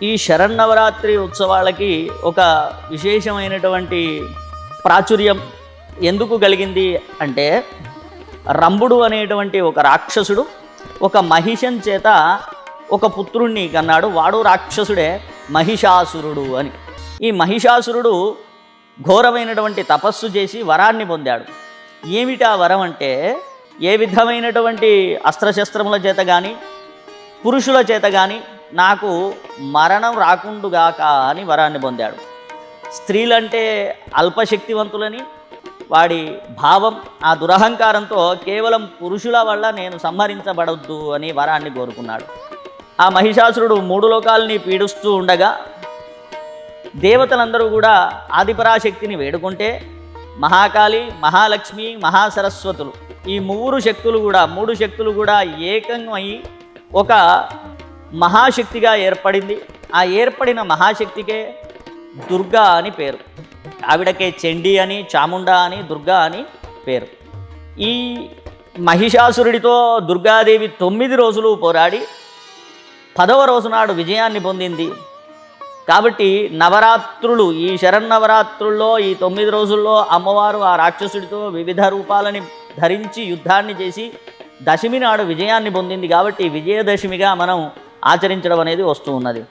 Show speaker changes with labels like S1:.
S1: ఈ శరన్నవరాత్రి ఉత్సవాలకి ఒక విశేషమైనటువంటి ప్రాచుర్యం ఎందుకు కలిగింది అంటే, రంభుడు అనేటువంటి ఒక రాక్షసుడు ఒక మహిషం చేత ఒక పుత్రుణ్ణి కన్నాడు. వాడు రాక్షసుడే, మహిషాసురుడు అని. ఈ మహిషాసురుడు ఘోరమైనటువంటి తపస్సు చేసి వరాన్ని పొందాడు. ఏమిటా వరం అంటే, ఏ విధమైనటువంటి అస్త్రశస్త్రముల చేత కానీ పురుషుల చేత కానీ నాకు మరణం రాకుండుగాక అని వరాన్ని పొందాడు. స్త్రీలంటే అల్పశక్తివంతులని వాడి భావం. ఆ దురహంకారంతో కేవలం పురుషుల వల్ల నేను సంహరించబడొద్దు అని వరాన్ని కోరుకున్నాడు. ఆ మహిషాసురుడు 3 లోకాలని పీడిస్తూ ఉండగా దేవతలందరూ కూడా ఆదిపరాశక్తిని వేడుకుంటే మహాకాళి, మహాలక్ష్మి, మహాసరస్వతులు ఈ 3 శక్తులు కూడా ఏకమై ఒక మహాశక్తిగా ఏర్పడింది. ఆ ఏర్పడిన మహాశక్తికే దుర్గా అని పేరు. ఆవిడకే చండీ అని, చాముండా అని, దుర్గా అని పేరు. ఈ మహిషాసురుడితో దుర్గాదేవి 9 రోజులు పోరాడి 10వ రోజు నాడు విజయాన్ని పొందింది. కాబట్టి నవరాత్రులు, ఈ శరన్నవరాత్రుల్లో ఈ 9 రోజుల్లో అమ్మవారు ఆ రాక్షసుడితో వివిధ రూపాలని ధరించి యుద్ధాన్ని చేసి దశమి నాడు విజయాన్ని పొందింది. కాబట్టి విజయదశమిగా మనం ఆచరించడం అనేది వస్తూ ఉన్నది.